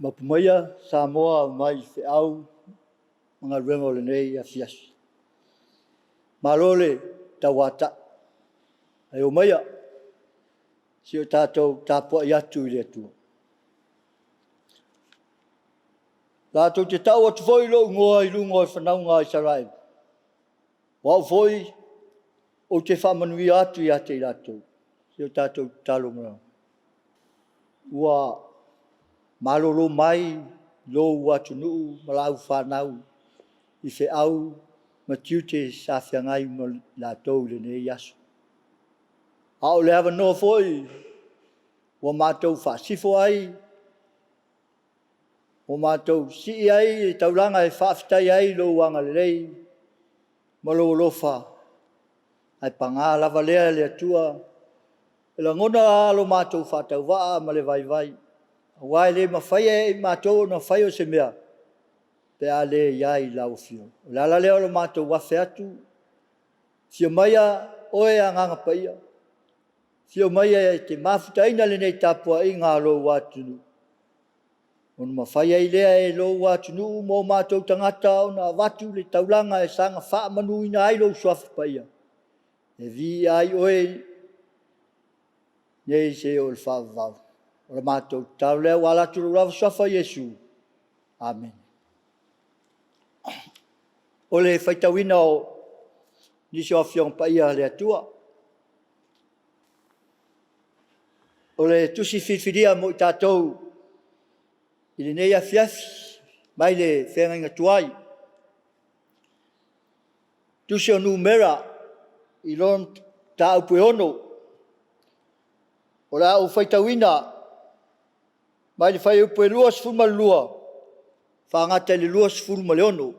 Mapumaya Samoa mai se au mga rengo le nei afias. Malole tawata. Ayo maya si o tātou tāpua i atu i le atua. Tātou te tau atu foi lo ngoa i lungo i whanau ngā i Sarae. Wau foi o te whamanui atu i ate i tātou. Si o tātou talo mara. Ua malolo mai lo atu nuu malau whanau i se au matiu te sawhiangai mo lātou le nei aso. Ao le hawa noa foi wa mātou whaasifo ai o mātou si ai e tauranga e whaafitai ai lo wanga le rei ma lo lofa ai panga lava lea le atua e la ngona alo mātou whaatau waa ma le vai vai wai le mawhaia e mātou na whaio se mea pe a le iai lau fio la la leo lo mātou wafe atu fio maia oe a nganga paia fio maia e te mafutaina le nei tapua i ngā lo watunu ona mawhaia i lea e lo watunu mo mātou tangata o na watu le taulanga e sanga wha manu ina ai lo suafa paia e vi ai oe nei se o le whaavau o le mātou tau lea wala turu rawa suafa Yesu Amen. O le whaitawina o nisi o whiong paia le atua. O le tusi whiwhiria mo i tātou i le nei awhiawhi mai le whenga tuai. Tusi o numera i lon tā upe ono. O la o whaitawina mai le whai upe luas fulma lua. Whangata le luas fulma le ono.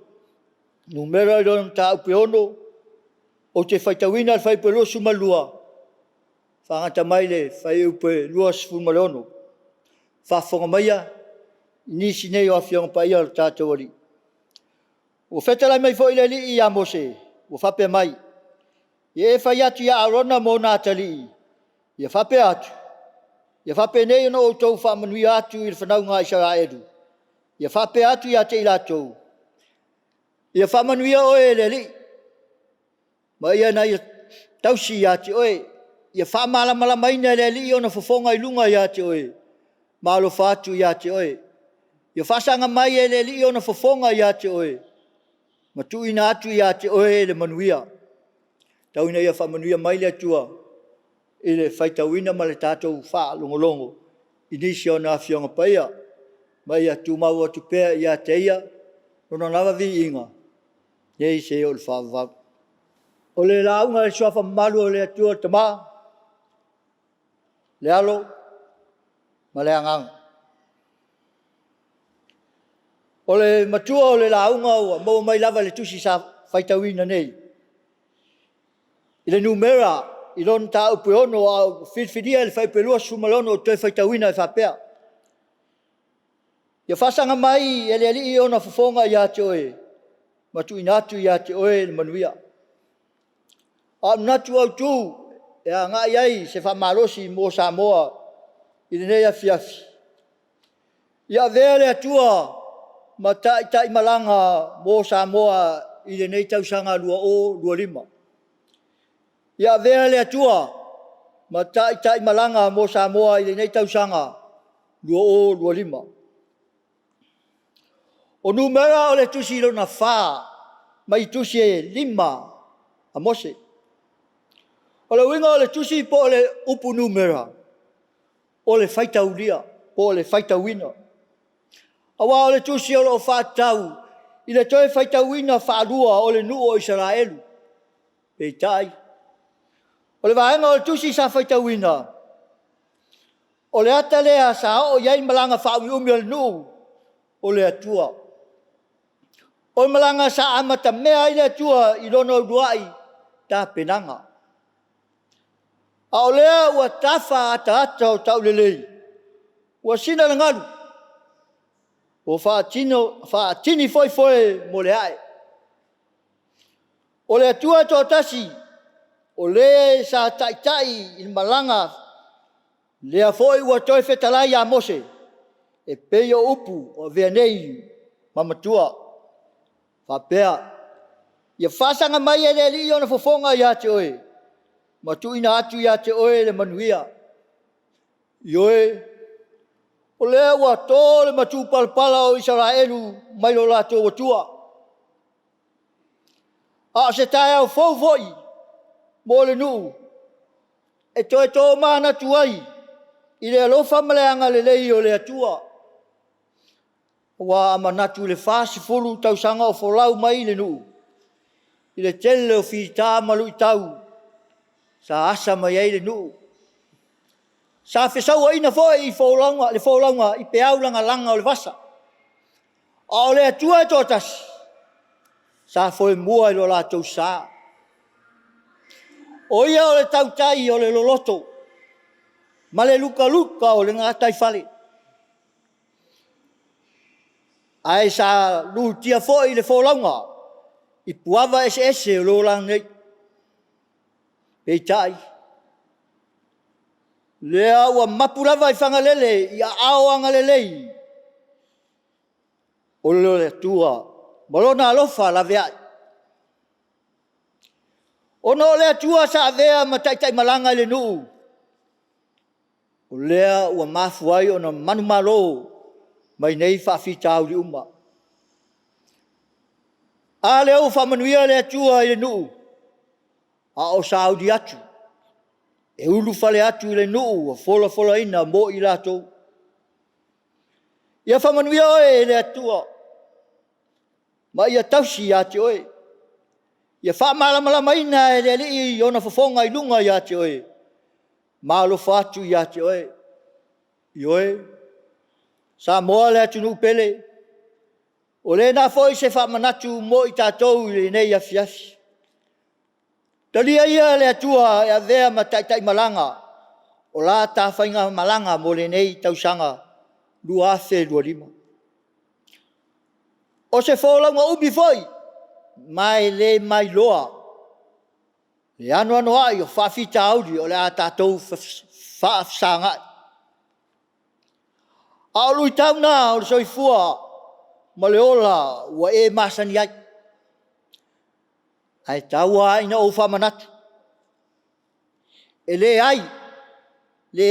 Numera i lon tā upe ono. O te whaitawina le whai upe luas fulma lua. Whangata mai le whai upe luas fulma le ono. Whafonga maia nisi nei o awhiong paia o tātou ali. O whetalai mai fo i le li i a Mose. O whape mai. I e whai atu i a arona mo nātali. I a whape atu. I a whape nei ono o tau whamanui atu i le whanau ngā Israelu. I a whape atu i a te ilatou. I a whamanui a oe le li. Ma ia na i a tausi i a te oe. I a whamala maina le li o na whafonga i lunga i a te oe. Malo whātu i a te oe. I a whasanga mai e le li o na whafonga i a te oe. Ma tu ina atu i a te oe le manuia. Tau ina i a whamanuia mai le atua. I le whaitawina ma le tātou wha longolongo. I nisi o na whionga paia. Mai a tu mau atu pēr i a te ia. Rona nawa vi inga. Nei se o le whaavau. O le launga le soafa malu o le atua tama. Le alo. Ma le anganga. O le matua o le launga o mo mai lava le tusi sa whaitawina nei. I le numera, i lon tā upe ono a whiwhiria le whaipelua sumalono o tue whaitawina e whapea. Ia whasanga mai e le ali i ona whafonga i a te oe. Matu inatu i a te oe le manuia. A natu au tū e a ngā iai se whamalosi mō Samoa i le nei a whiawhi. Ia vea le atua ma tai malanga mō Samoa i le nei tausanga lua o lua lima. Ia vea le atua ma tai malanga mō Samoa i le nei tausanga lua o lua lima. O numera o le tusi lona whā mai tusi e lima a Mose. O le winga o le tusi po o le upu numera. O le whaitauria po o le whaitawina. Awa o le tusi o lo whātau i le toi whaitawina whārua o le nuu o Israelu. Pei tai. O le vaenga o le tusi sa whaitawina. O le ata lea sa o iai malanga whaui umi o le nuu o le atua. O le malanga sa amata mea i le atua i lono duai ta penanga. A o lea ua tafa ata o tau lelei. Ua sina le ngalu. O whaatini foi mo le ae. O le atua tō tasi, o le sa taitai i malanga, lea foi ua toi whetalai a Mose, e pe o upu o vea nei mamatua whapea. Ia whasanga mai e le li ona fofonga ia te oe. Ma tuina atu ia te oe le manuia. Ioe, o lea ua tō le matu palpala o Israelu mai lo lato watua. A se tae au fōfoi, mō le nuu, e toi tō mana tuai, i le alofa maleanga le lei o le atua. Wa amanatu le whasi fulu tausanga o folau mai le nuu. I le tele o whita malu i tau, sa asa mai ai le nuu. Sa whesau ina fōi i fōlaunga, le fōlaunga i peaulanga langa o le vasa. A o le atua e tōtasi, sa fōi mua i lo lātou sā. O ia o le tautai o le loloto, ma le luka luka o le ngatai whale. Ai sa lutia fōi le fōlaunga, i puava ese o lo lang nei. Peitai. Lea ua mapurawa i whangalele, i a ao angalelei. O leo le tua, malona alofa la vea. Ono le tua sa vea mataitai malanga le nuu. O lea ua mafuai ona manu malo, mai nei whawhita au li uma. A leo whamanuia le tua i le nuu. A o saudi atu. E ulu fale atu i le nuu, a fola ina mo i lato. Ia whamanuia oe le atua. Ma ia tausi ia te oe. Ia whamala ina e le li i ona fofonga i lunga ia te oe. Malo fatu ia te oe. I oe. Sa moa le atu nuu pele. O le na foi se whamanatu mo i tātou i le nei a fiafi. Talia ia le atua e a vea mataitai malanga. O la tā whainga malanga mo le nei tausanga. Lua afe lua lima. O se wholaunga ubi foi. Mai le mai loa. Le anu ai o whawhita auri o le a tātou whaafsangai. A o lui tauna o le soifua. Ma le ola ua e masani ai. Ai taua ina o whamanatu. E le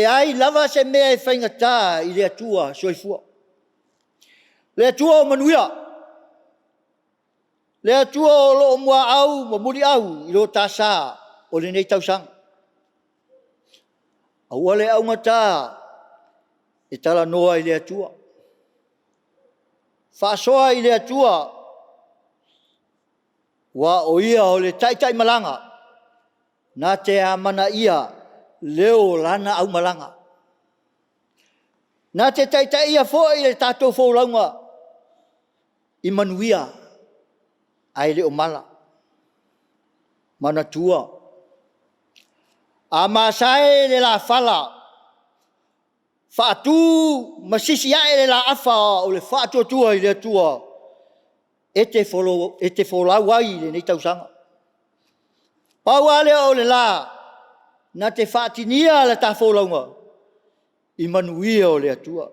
ai lava se mea e whaingatā i le atua soifua. Le atua o manuia. Le atua o lo mua au, ma muri au, i lo tā sā o le nei tausanga. Aua le au ngata e tala noa i le atua. Whaasoa i le atua. Wa o ia o le taitai malanga. Nā te amana ia leo lana au malanga. Nā te taitai ia fōi le tātou fōlaunga. I manuia. Ai le o mala. Mana tua. A masae le la fala. Whaatu masisi ae le la afa o le whaatu tua i le tua. E te wholau ai le nei tausanga. Pau ale o le la, na te whaatinia le ta wholaunga. I manuia o le atua.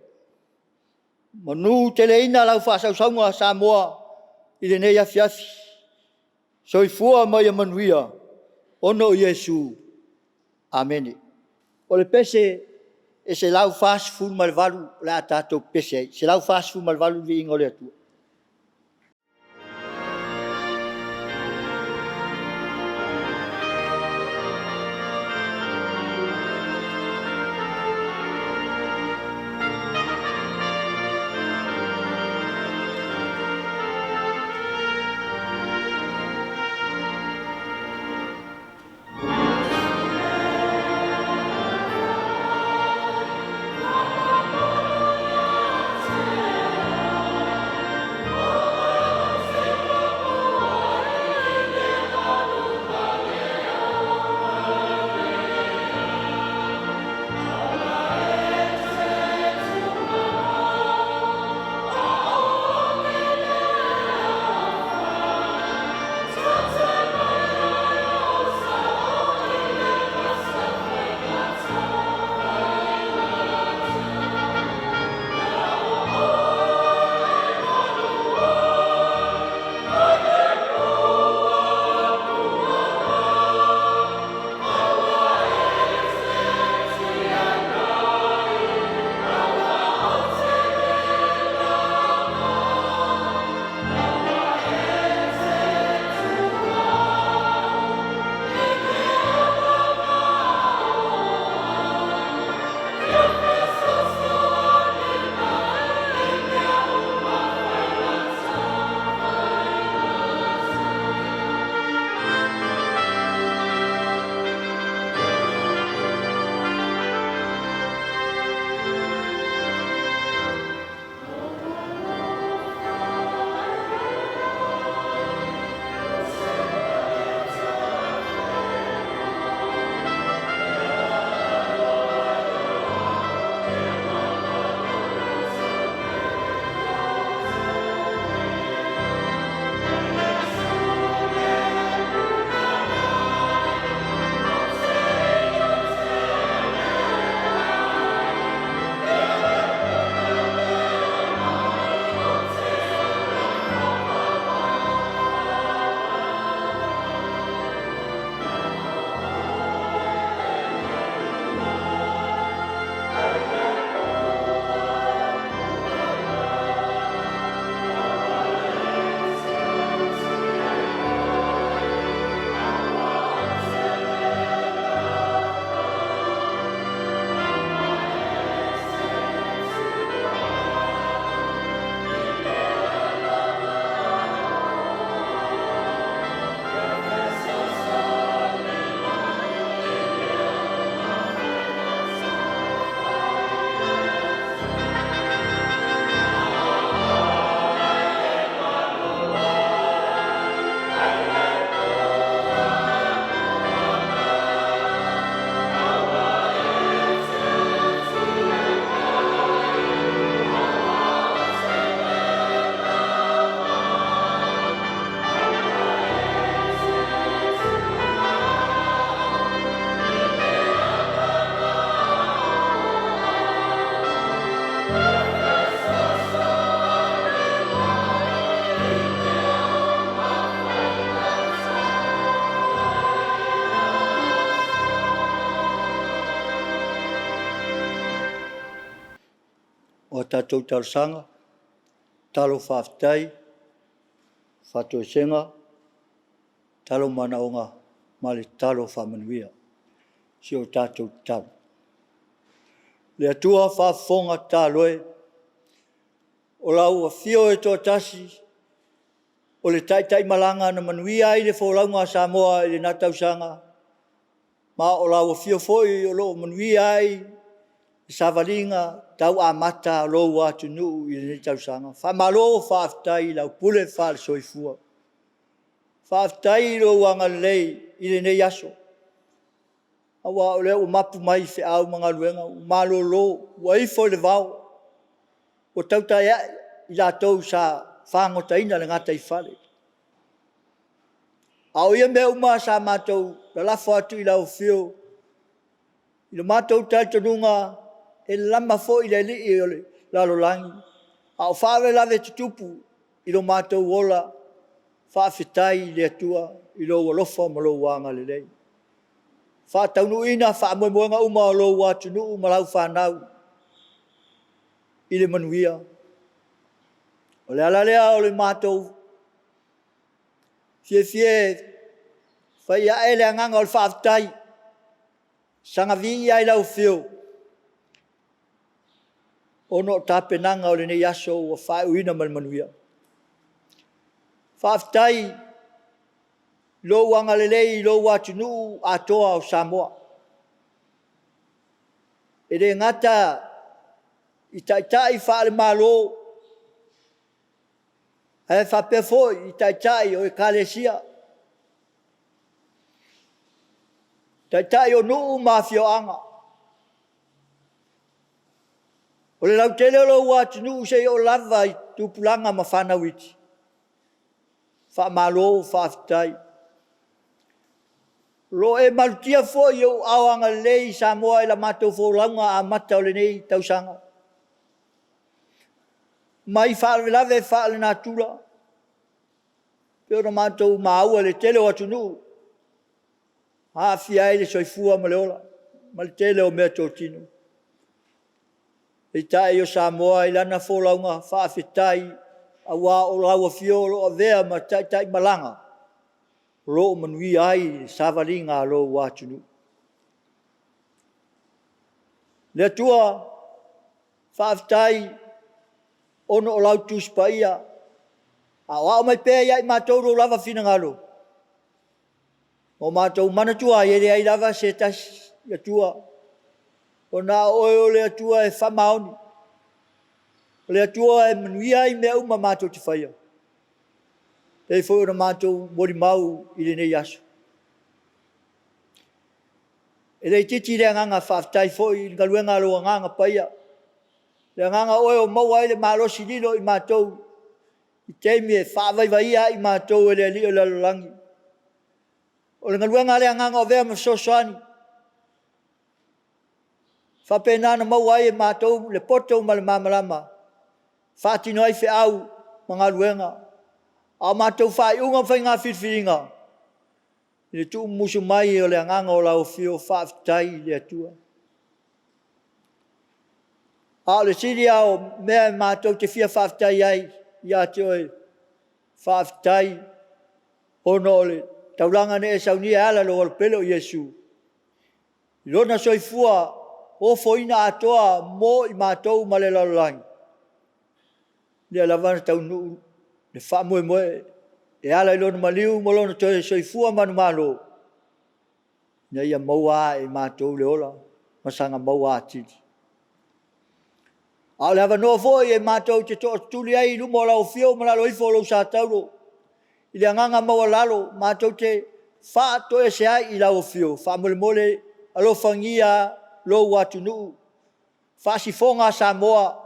Manu te le ina lau whaasausaunga sa moa i le nei afiafi. Soifua mai a manuia, ono Iesu. Amene. O le pese e se lau whaasifun malvalu le a tātou pese. Se lau whaasifun malvalu vi ingo le atua. o tātou talosanga, talo whaafitai, whatoesenga, talo manaonga, ma le talo whamanuia, si o tātou talo. Le atua whaafonga tāloe, o lau a whio e tō tasi, o le taitai malanga na manuia i le wholaunga Samoa i le natausanga, ma o lau a whio foi o lo manuia i Savalinga, tau a mata lo watu nuu i le tausanga. Whamalo whaafitai lau pule whaal soifua. Whaafitai lo wanga lei i le nei aso. Awa o leo mapu mai whi au mga luenga, malo lo, waifo le vau. O tautai i la tau sa whangota ina le ngata i whale. Au ia mea uma sa mātou, la lafo atu i lau whio. I le mātou tai tonunga, e lama fo i le li i ole lalo langi. Au whawe lave tutupu i lo mātou wola, whaafetai le atua, i lo walofa ma lo wanga le lei. Whaataunu ina, whaamoemoenga uma o lo watu nuu malau whanau, i le manuia. O le alalea o le mātou, fie, whai a ele anganga o le whaafetai, sanga vi ai lau whio. Ono tāpenanga o le nei aso o whae uina manuia. Whaafetai, lo wanga lelei, lo watu nuu atoa o Samoa. E re ngata, i taitai whaale malo, e whapefo i taitai o e Kalesia. Taitai o nuu mafio anga. O le lau tele o lo watu nuu se o lava i tupulanga ma whanawiti. Wha malo, whaafetai. Lo e malutia fo i o awanga lei Samoa i la mātou fo launga a mata o le nei tausanga. Mai whaale lave whaale nā tula. Peo na mātou maua le tele o atu nuu. Haafi ai le soifua ma le ola. Ma le tele o mea tōtino. E tae o Samoa i lana fo launga whaafetai a wā o laua fio o vea ma tai malanga. Lo manui ai Savalinga lo watunu. Le tua whaafetai ono o lau tuspaia. A wā mai pēr ia i mātou ro lava whina ngalo. O mātou manatua i ere ai lava se tas le tua. O nā oe o le atua e whamaoni. O le atua e manuia i mea uma mātou te whaia. E fwoi na mātou mori mau i le nei aso. E rei titi le nganga whaafetai fwoi i ngaluenga loa nganga paia. Le nganga oe o maua i le mālosi lilo i mātou. I teimi e whaavaivaia i mātou e le ali o le alolangi. O le ngaluenga le nganga o vea masosoani. Whapena maua i e mātou le poto ma le mamalama. Whaatino ai whi au mga luenga. A mātou whai unga whai ngā whiwhiringa. I le tuu musu mai o le anganga o lau whio whaafetai le atua. A le siria o mea mātou te whia whaafetai ai. Ia te oe whaafetai. Ono o le taulanga ne e saunia ala lo alpelo o Iesu. I lona soifua o foina atoa mo i mātou ma le lalolangi. Le alavana tau nuu. Le wha moe moe, e ala ilona maliu, molona toe soifua manu malo. Ia ia maua e mātou le ola, masanga maua atiti. Au le hawa noa foi e mātou te toa tuli ai lumo lau fio malalo ifo lau sa tauro. I le anganga maua lalo, mātou te wha toe se ai i lau fio. Wha mole mole alofangia lo watu nuu. Wha sifonga Samoa.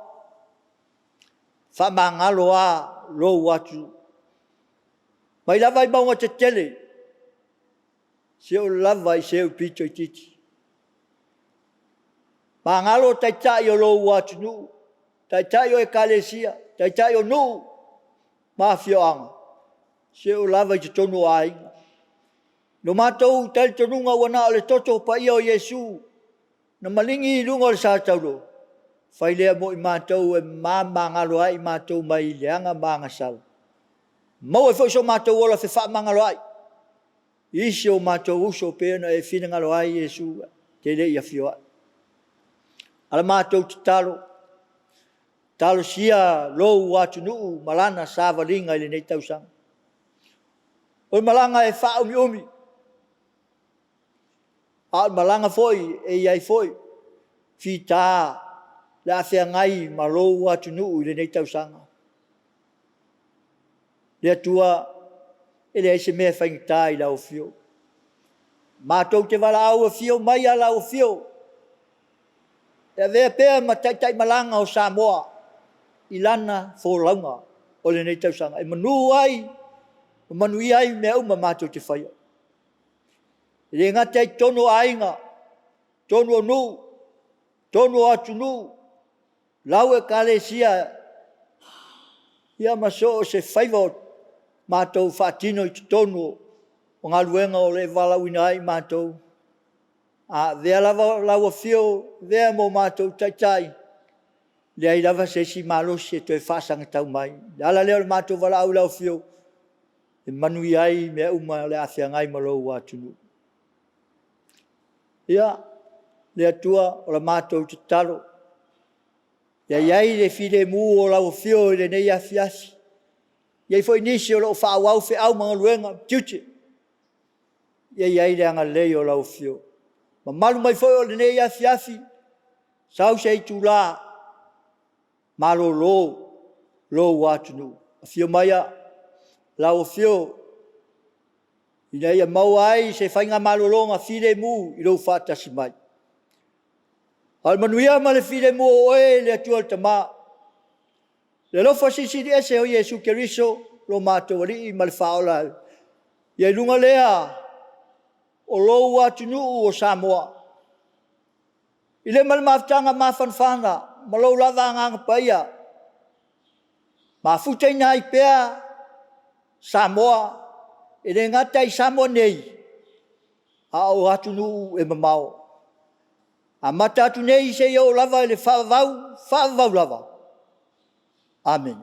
Wha mangalo a lo watu. Mai lava i maunga te tele. Seo lava i seo pito i titi. Mangalo taitai o lo watu nu. Taitai o e Kalesia. Taitai o nu. Mafio anga. Seo lava i te tonu a inga. No mātou tali tonunga wana o le toto pa ia o Iesu. Na malingi i lunga o le sātauro. Fai lea mo I mātou e māmangalo ai mātou mai leanga māngasau. Mau e fo so mātou ola fe wha mangalo ai. Isi o mātou uso pēna e whinangalo ai Yesu te le ia fio ai. Ala mātou te talo sia lou watu nuu malana sāwalinga ili nei tausanga. O malanga e wha umi. A malanga foi e iai foi. Fi tā le a whea ngai ma lou watu nuu ili nei tausanga. Le atua ele ai se mea whaingita I lau fio. Mātou te wala au a fio mai a lau fio. E vea pēr ma tai malanga o Samoa I lana fōlaunga o le nei tausanga. E manu ai, manui ai mea uma mātou te whaia. Le ngatai tono ainga, tono nu, tono atu nu, lau e kale sia, ia maso o se whaiva mātou whaatino I tono o ngā luenga o le walauina ai mātou. Vea lawa fio, vea mo mātou tai. Le ai lava se si malosi e toi whaasanga tau mai. Ala leo le mātou wala au lau fio. E manui ai mea uma le awhia ngai malou wātunu. Ia, le atua o la mātou te talo. Ia iai le fide mu o lau fio le nei awhiasi. Iai foi nisi o lau whaawau fe au mga luenga, tiuti. Ia iai le anga lei o lau fio. Ma malu mai foi o le nei awhiafi. Sau se I tūlā. Malo lo watunu. Fio maia lao fio. Ina ia mau ai se whainga malo longa fide mu I lo whātasi mai. Al manuia ma le fide mu o e le atua le tama. Le lofa sisiri ese o Yesu Keriso lo mātou ali ma le whaola. Ia lunga lea o lo watunu o Samoa. Ile mal maftanga mafanfanga. Malau lava ngang paia. Mafutai nai pea Samoa. Ele ngatai Samoa nei. A o atunu e mamau. A mata atu nei se yo lava ele whavau lava. Amen.